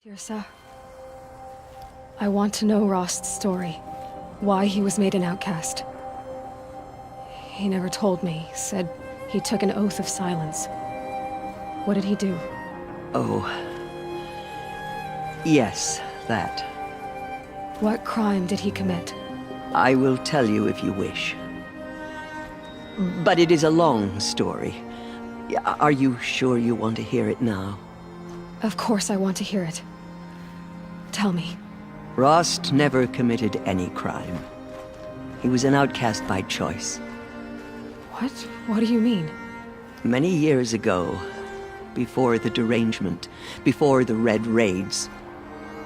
Tirsa, I want to know Rost's story. Why he was made an outcast. He never told me, said he took an oath of silence. What did he do? Oh. Yes, that. What crime did he commit? I will tell you if you wish. But it is a long story. Are you sure you want to hear it now? Of course I want to hear it. Tell me. Rost never committed any crime. He was an outcast by choice. What? What do you mean? Many years ago, before the derangement, before the Red Raids,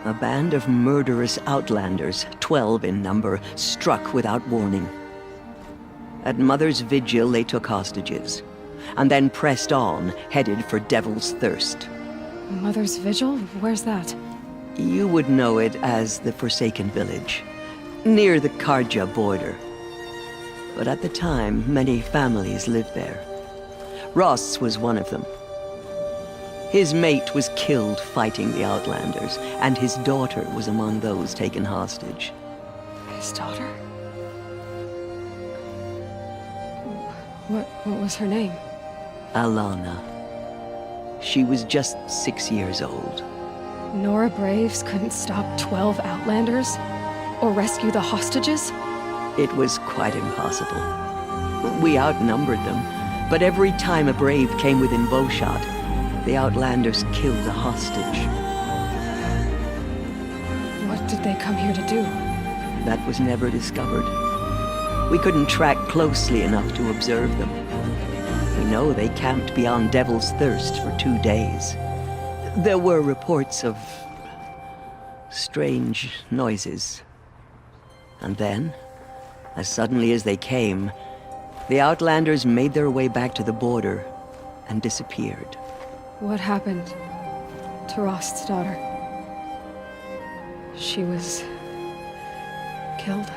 a band of murderous outlanders, 12 in number, struck without warning. At Mother's Vigil, they took hostages, and then pressed on, headed for Devil's Thirst. Mother's Vigil? Where's that? You would know it as the Forsaken Village, near the Karja border. But at the time, many families lived there. Ross was one of them. His mate was killed fighting the Outlanders, and his daughter was among those taken hostage. His daughter? What was her name? Alana. She was just 6 years old. Nora Braves couldn't stop 12 Outlanders? Or rescue the hostages? It was quite impossible. We outnumbered them, but every time a Brave came within bowshot, the Outlanders killed a hostage. What did they come here to do? That was never discovered. We couldn't track closely enough to observe them. We know they camped beyond Devil's Thirst for 2 days. There were reports of strange noises. And then, as suddenly as they came, the Outlanders made their way back to the border and disappeared. What happened to Rost's daughter? She was killed?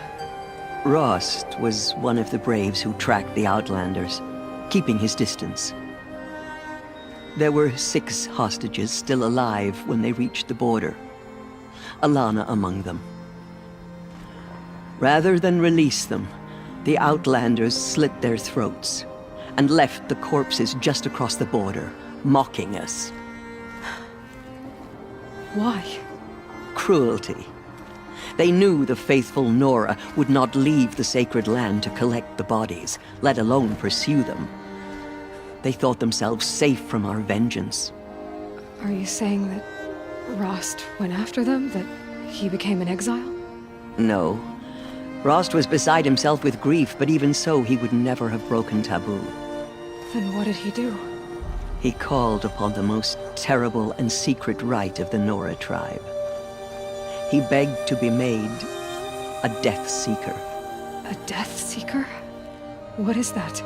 Rost was one of the Braves who tracked the Outlanders, keeping his distance. There were 6 hostages still alive when they reached the border, Alana among them. Rather than release them, the Outlanders slit their throats and left the corpses just across the border, mocking us. Why? Cruelty. They knew the faithful Nora would not leave the sacred land to collect the bodies, let alone pursue them. They thought themselves safe from our vengeance. Are you saying that Rost went after them? That he became an exile? No. Rost was beside himself with grief, but even so, he would never have broken taboo. Then what did he do? He called upon the most terrible and secret rite of the Nora tribe. He begged to be made a Death Seeker. A Death Seeker? What is that?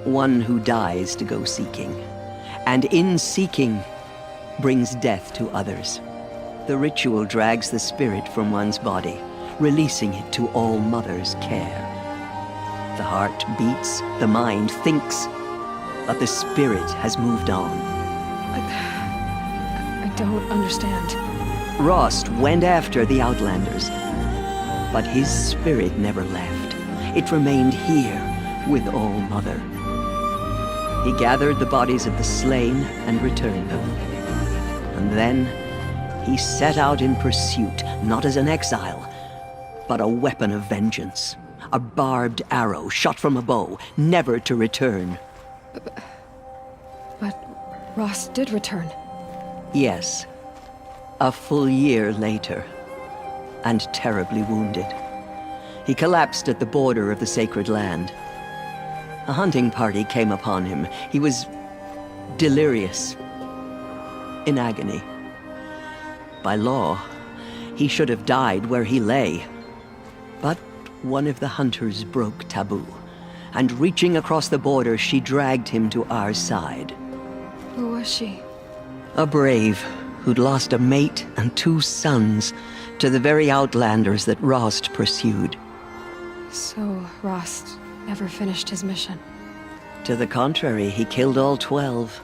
One who dies to go seeking, and in seeking, brings death to others. The ritual drags the spirit from one's body, releasing it to All Mother's care. The heart beats, the mind thinks, but the spirit has moved on. I don't understand. Rost went after the Outlanders, but his spirit never left. It remained here with All Mother. He gathered the bodies of the slain and returned them. And then he set out in pursuit, not as an exile, but a weapon of vengeance. A barbed arrow shot from a bow, never to return. But Rost did return. Yes. A full year later, and terribly wounded. He collapsed at the border of the sacred land. A hunting party came upon him. He was delirious, in agony. By law, he should have died where he lay. But one of the hunters broke taboo, and reaching across the border, she dragged him to our side. Who was she? A brave who'd lost a mate and 2 sons to the very Outlanders that Rost pursued. So Rost never finished his mission. To the contrary, he killed all 12.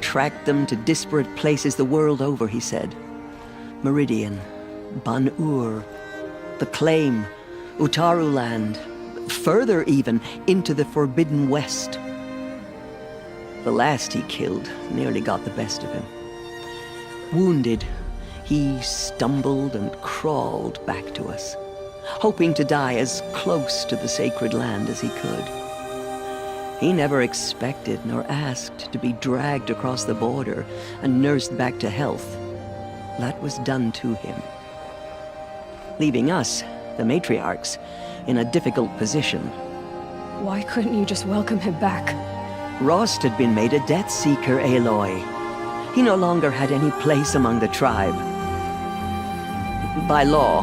Tracked them to disparate places the world over, he said. Meridian, Ban-Ur, the Claim, Utaru Land, further even, into the Forbidden West. The last he killed nearly got the best of him. Wounded, he stumbled and crawled back to us, hoping to die as close to the sacred land as he could. He never expected nor asked to be dragged across the border and nursed back to health. That was done to him, leaving us, the matriarchs, in a difficult position. Why couldn't you just welcome him back? Rost had been made a Death Seeker, Aloy. He no longer had any place among the tribe. By law,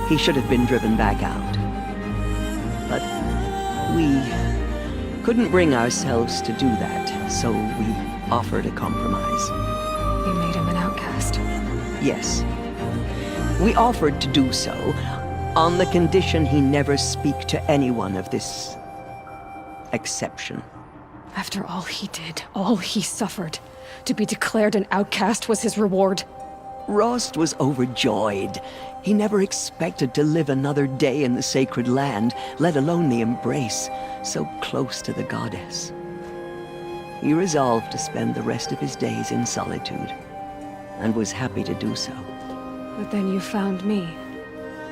he should have been driven back out. But we couldn't bring ourselves to do that, so we offered a compromise. You made him an outcast. Yes. We offered to do so on the condition he never speak to anyone of this exception. After all he did, all he suffered, to be declared an outcast was his reward. Rost was overjoyed. He never expected to live another day in the sacred land, let alone the embrace, so close to the goddess. He resolved to spend the rest of his days in solitude, and was happy to do so. But then you found me,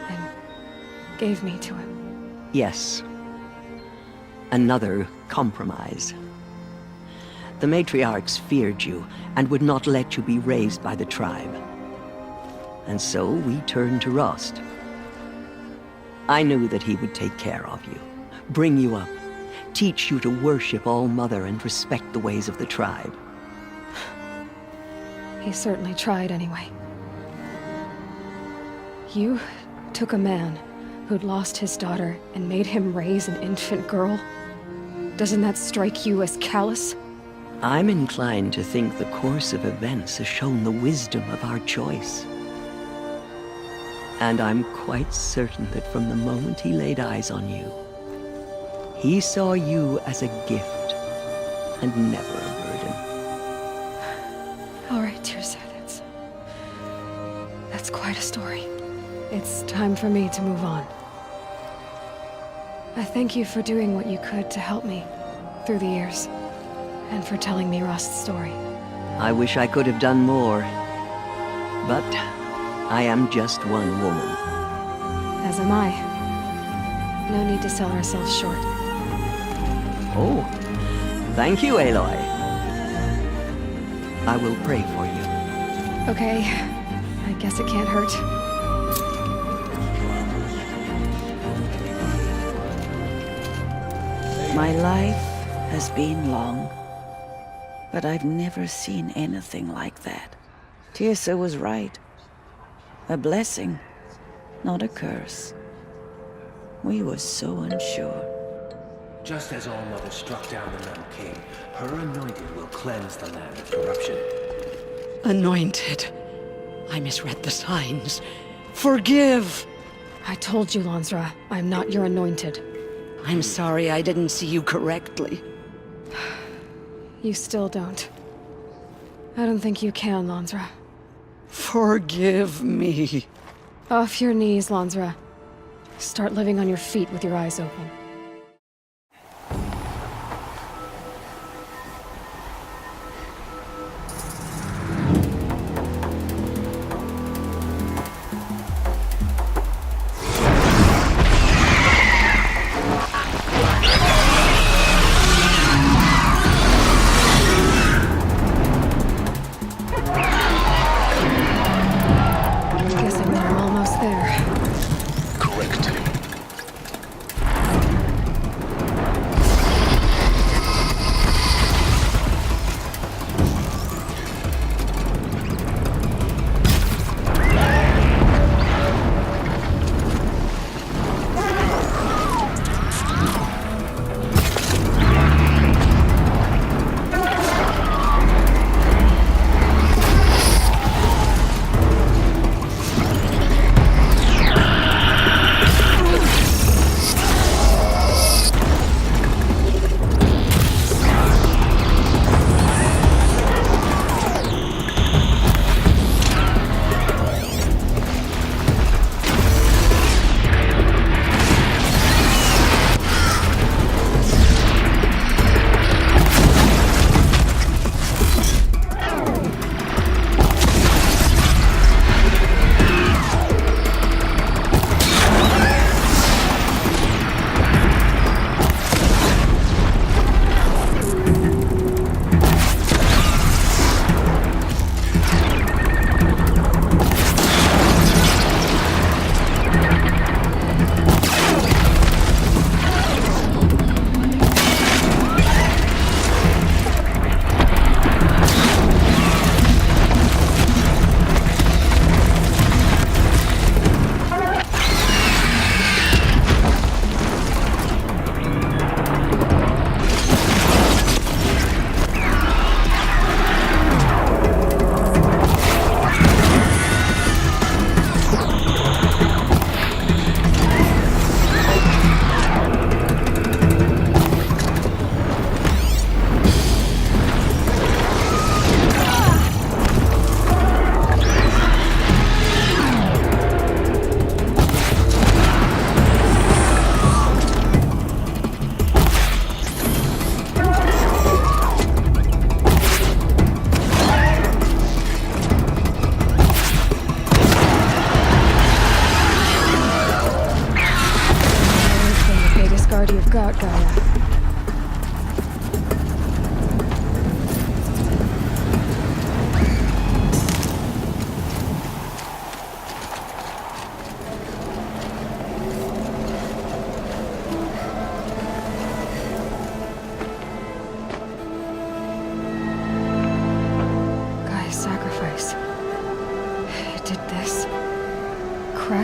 and gave me to him. Yes. Another compromise. The matriarchs feared you, and would not let you be raised by the tribe. And so we turned to Rost. I knew that he would take care of you, bring you up, teach you to worship All-Mother and respect the ways of the tribe. He certainly tried anyway. You took a man who'd lost his daughter and made him raise an infant girl? Doesn't that strike you as callous? I'm inclined to think the course of events has shown the wisdom of our choice. And I'm quite certain that from the moment he laid eyes on you, he saw you as a gift and never a burden. All right, Tirsa, that's quite a story. It's time for me to move on. I thank you for doing what you could to help me through the years, and for telling me Rost's story. I wish I could have done more, but I am just one woman. As am I. No need to sell ourselves short. Oh, thank you, Aloy. I will pray for you. Okay, I guess it can't hurt. My life has been long, but I've never seen anything like that. Tirsa was right. A blessing, not a curse. We were so unsure. Just as All-Mother struck down the Metal King, her anointed will cleanse the land of corruption. Anointed. I misread the signs. Forgive! I told you, Lansra, I'm not your anointed. I'm sorry I didn't see you correctly. You still don't. I don't think you can, Lansra. Forgive me. Off your knees, Lansra. Start living on your feet with your eyes open. Guessing they're almost there. Correct.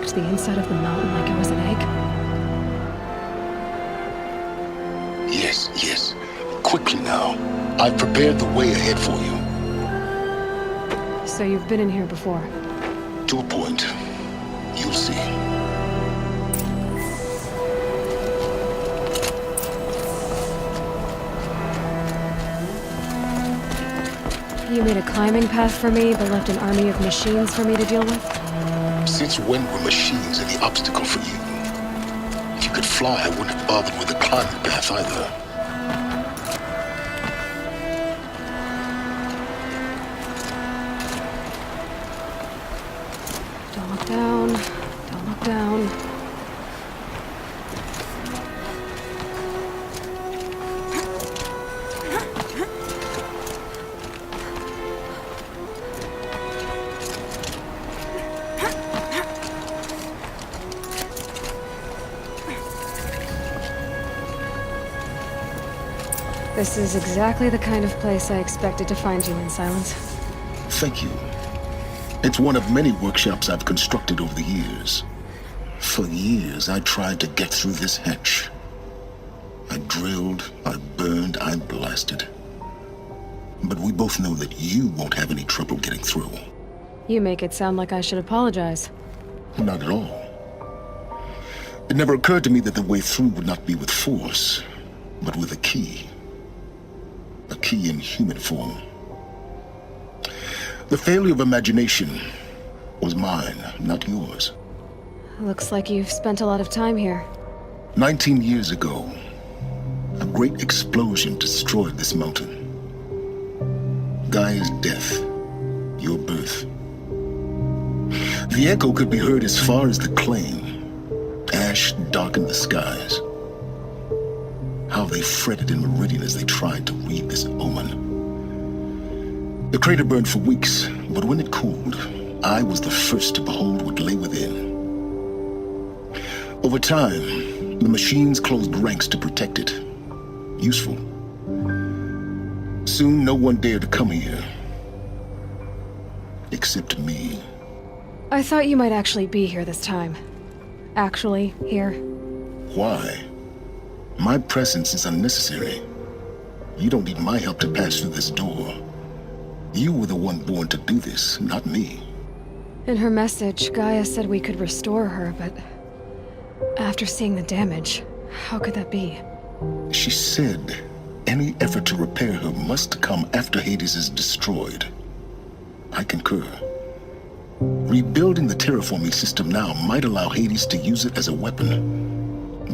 cracked the inside of the mountain like it was an egg? Yes, yes. Quickly now. I've prepared the way ahead for you. So you've been in here before? To a point. You'll see. You made a climbing path for me, but left an army of machines for me to deal with? Since when were machines any obstacle for you? If you could fly, I wouldn't have bothered with the climbing path either. Don't look down. Don't look down. This is exactly the kind of place I expected to find you in, Silence. Thank you. It's one of many workshops I've constructed over the years. For years, I tried to get through this hatch. I drilled, I burned, I blasted. But we both know that you won't have any trouble getting through. You make it sound like I should apologize. Not at all. It never occurred to me that the way through would not be with force, but with a key. A key in human form. The failure of imagination was mine, not yours. Looks like you've spent a lot of time here. 19 years ago, a great explosion destroyed this mountain. Gaia's death, your birth. The echo could be heard as far as the claim. Ash darkened the skies. How they fretted in Meridian as they tried to read this omen. The crater burned for weeks, but when it cooled, I was the first to behold what lay within. Over time, the machines closed ranks to protect it. Useful. Soon, no one dared to come here. Except me. I thought you might actually be here this time. Actually, here. Why? My presence is unnecessary. You don't need my help to pass through this door. You were the one born to do this, not me. In her message, Gaia said we could restore her, but after seeing the damage, how could that be? She said any effort to repair her must come after Hades is destroyed. I concur. Rebuilding the terraforming system now might allow Hades to use it as a weapon.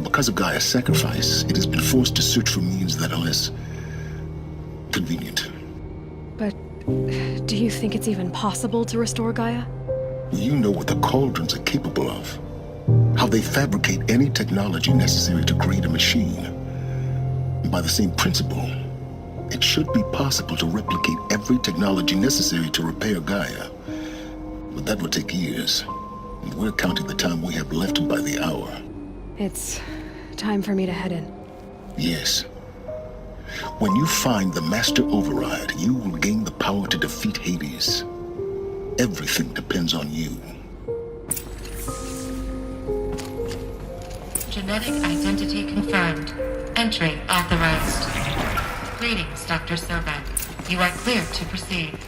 Because of Gaia's sacrifice, it has been forced to search for means that are less convenient. But do you think it's even possible to restore Gaia? You know what the Cauldrons are capable of. How they fabricate any technology necessary to create a machine. By the same principle, it should be possible to replicate every technology necessary to repair Gaia. But that would take years. And we're counting the time we have left by the hour. It's time for me to head in. Yes. When you find the Master Override, you will gain the power to defeat Hades. Everything depends on you. Genetic identity confirmed. Entry authorized. Greetings, Dr. Sobek. You are cleared to proceed.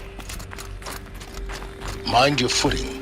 Mind your footing.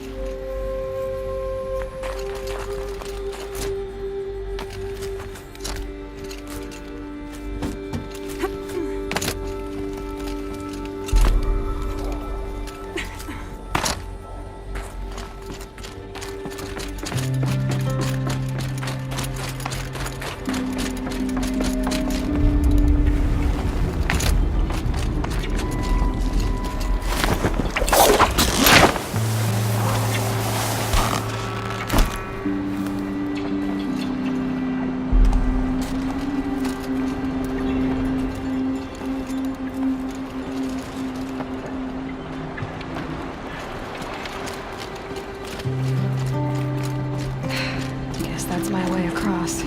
Guess that's my way across.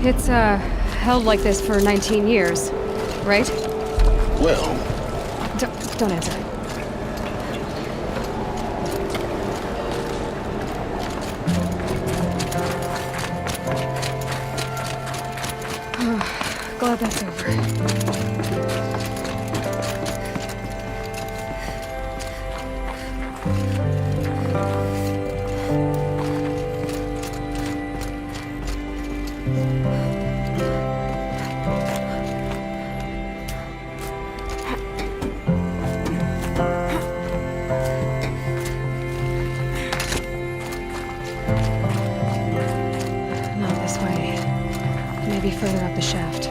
It's a held like this for 19 years, right? Well, Don't answer it. Glad that's over. Not this way. Maybe further up the shaft.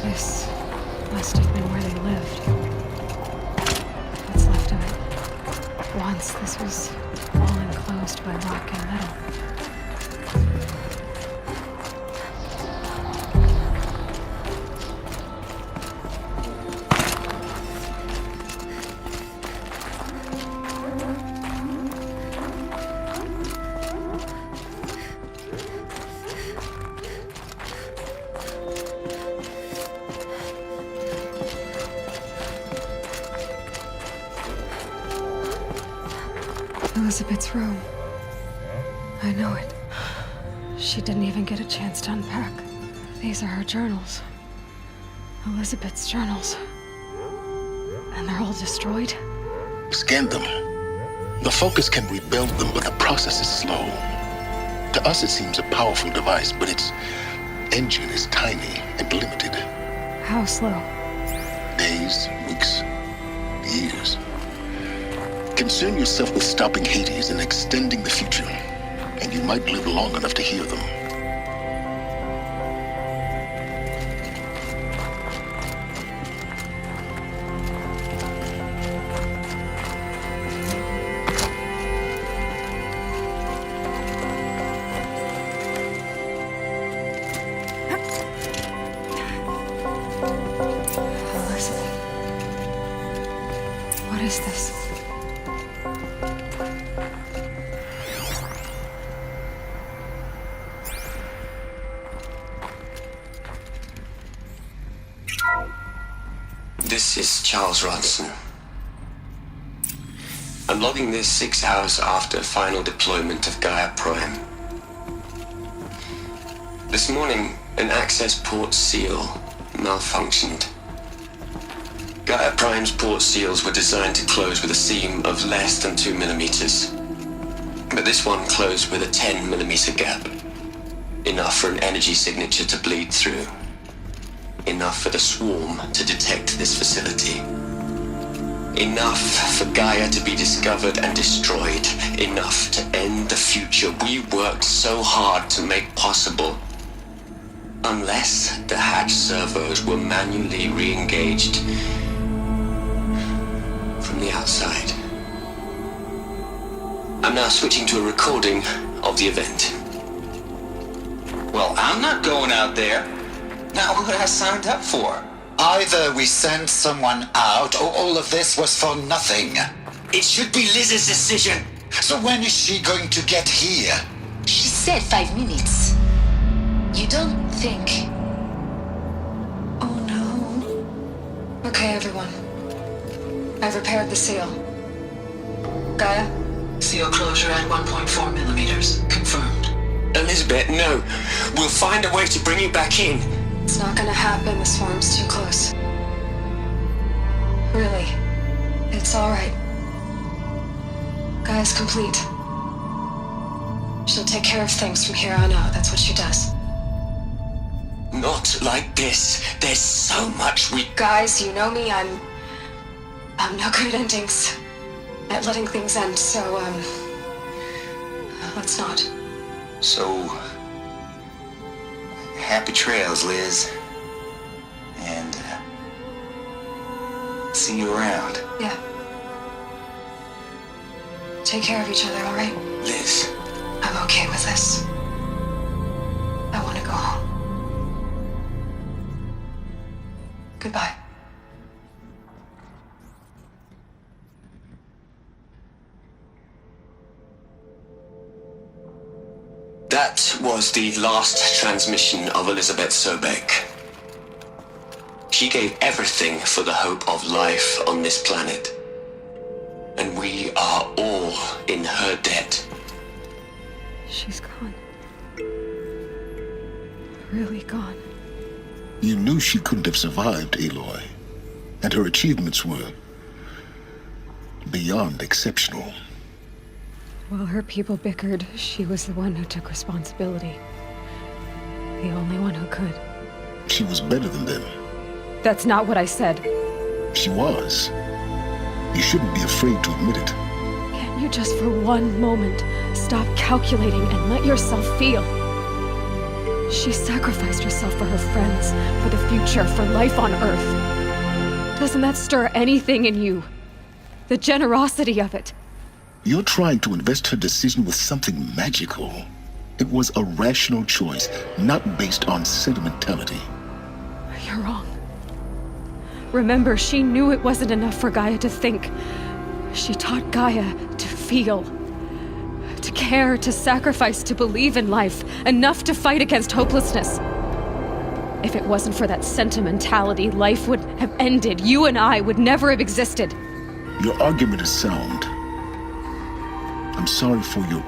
This must have been where they lived. What's left of it? Once this was all enclosed by rock and metal. Elizabeth's room. I know it. She didn't even get a chance to unpack. These are her journals. Elizabeth's journals. And they're all destroyed? scan them. The Focus can rebuild them, but the process is slow. To us, it seems a powerful device, but its engine is tiny and limited. How slow? Days, weeks, years. Concern yourself with stopping Hades and extending the future, and you might live long enough to hear them. Elizabeth. What is this? This is Charles Ronson. I'm logging this 6 hours after final deployment of Gaia Prime. This morning, an access port seal malfunctioned. Gaia Prime's port seals were designed to close with a seam of less than 2 millimeters. But this one closed with a 10 millimeter gap. Enough for an energy signature to bleed through. Enough for the swarm to detect this facility. Enough for Gaia to be discovered and destroyed. Enough to end the future we worked so hard to make possible. Unless the hatch servos were manually re-engaged from the outside. I'm now switching to a recording of the event. Well, I'm not going out there. Now, who had I signed up for? Either we sent someone out, or all of this was for nothing. It should be Liz's decision. So when is she going to get here? She said 5 minutes. You don't think... Oh no. Okay, everyone. I've repaired the seal. Gaia? Seal closure at 1.4 millimeters. Confirmed. Elizabeth, no. We'll find a way to bring you back in. It's not gonna happen, the swarm's too close. Really. It's alright. Gaia's complete. She'll take care of things from here on out, that's what she does. Not like this. There's so much we... Guys, you know me, I'm no good at endings. At letting things end, so, let's not. So... happy trails, Liz. And, see you around. Yeah. Take care of each other, alright? Liz, I'm okay with this. I want to go home. Goodbye. That was the last transmission of Elizabeth Sobek. She gave everything for the hope of life on this planet. And we are all in her debt. She's gone. Really gone. You knew she couldn't have survived, Aloy. And her achievements were beyond exceptional. While her people bickered, she was the one who took responsibility. The only one who could. She was better than them. That's not what I said. She was. You shouldn't be afraid to admit it. Can't you just for one moment stop calculating and let yourself feel? She sacrificed herself for her friends, for the future, for life on Earth. Doesn't that stir anything in you? The generosity of it. You're trying to invest her decision with something magical. It was a rational choice, not based on sentimentality. You're wrong. Remember, she knew it wasn't enough for Gaia to think. She taught Gaia to feel. To care, to sacrifice, to believe in life. Enough to fight against hopelessness. If it wasn't for that sentimentality, life would have ended. You and I would never have existed. Your argument is sound. I'm sorry for your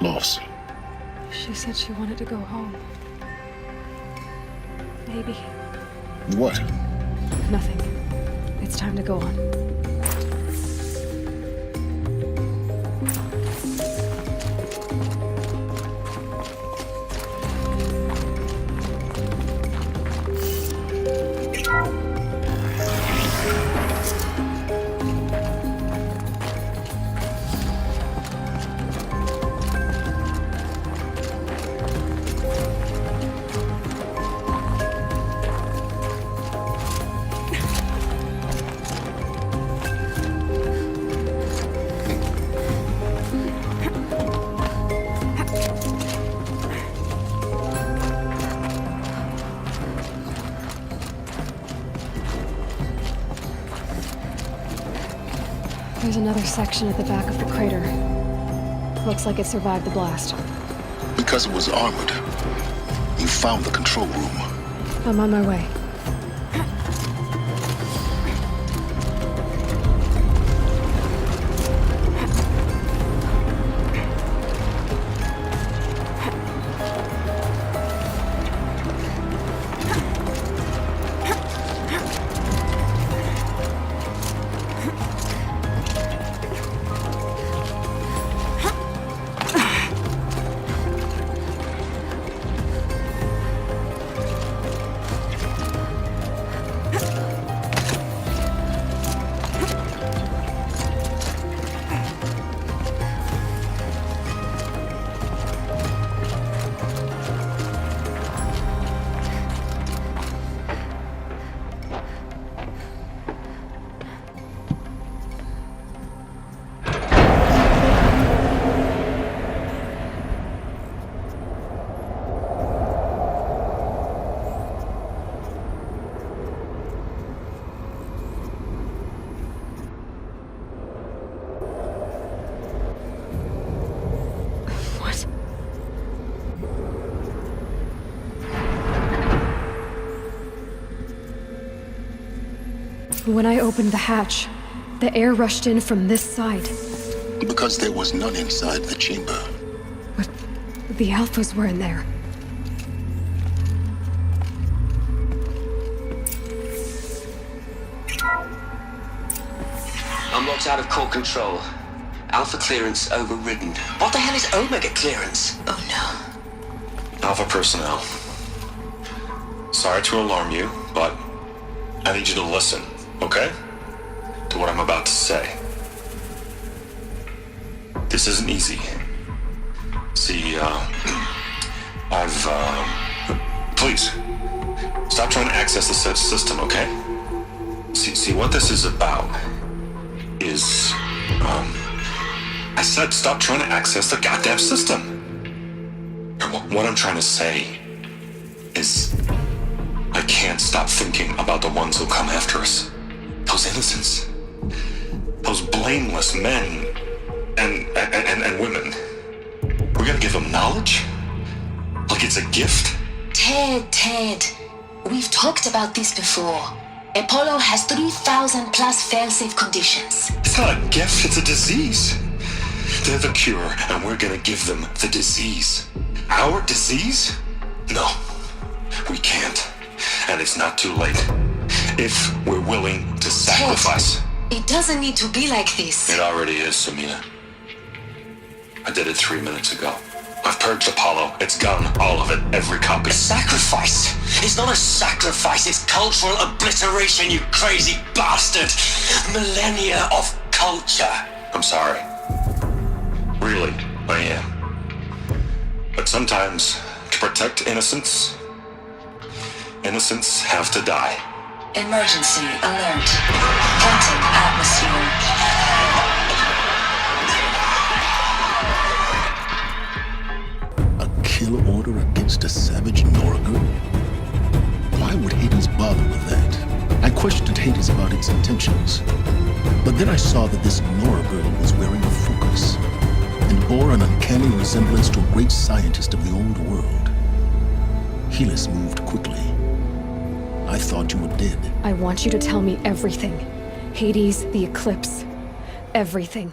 loss. She said she wanted to go home. Maybe. What? Nothing. It's time to go on. There's another section at the back of the crater. Looks like it survived the blast. Because it was armored. You found the control room. I'm on my way. When I opened the hatch, the air rushed in from this side. Because there was none inside the chamber. But the Alphas were in there. Unlocked out of core control. Alpha clearance overridden. What the hell is Omega clearance? Oh no. Alpha personnel. Sorry to alarm you, but I need you to listen, okay? To what I'm about to say. This isn't easy. See, please, stop trying to access the system, okay? See, what this is about is, I said stop trying to access the goddamn system. What I'm trying to say is I can't stop thinking about the ones who come after us. Those innocents. Those blameless men and women. We're gonna give them knowledge? Like it's a gift? Ted. We've talked about this before. Apollo has 3,000 plus fail-safe conditions. It's not a gift, it's a disease. They're the cure, and we're gonna give them the disease. Our disease? No, we can't. And it's not too late. If we're willing to sacrifice. Ted, it doesn't need to be like this. It already is, Samina. I did it 3 minutes ago. I've purged Apollo. It's gone, all of it, every copy. A sacrifice? It's not a sacrifice, it's cultural obliteration, you crazy bastard! Millennia of culture! I'm sorry. Really, I am. But sometimes, to protect innocence, innocents have to die. Emergency alert. Entering atmosphere. Kill order against a savage Norgir? Why would Hades bother with that? I questioned Hades about its intentions. But then I saw that this Norgir was wearing a focus and bore an uncanny resemblance to a great scientist of the old world. Helis moved quickly. I thought you were dead. I want you to tell me everything. Hades, the eclipse, everything.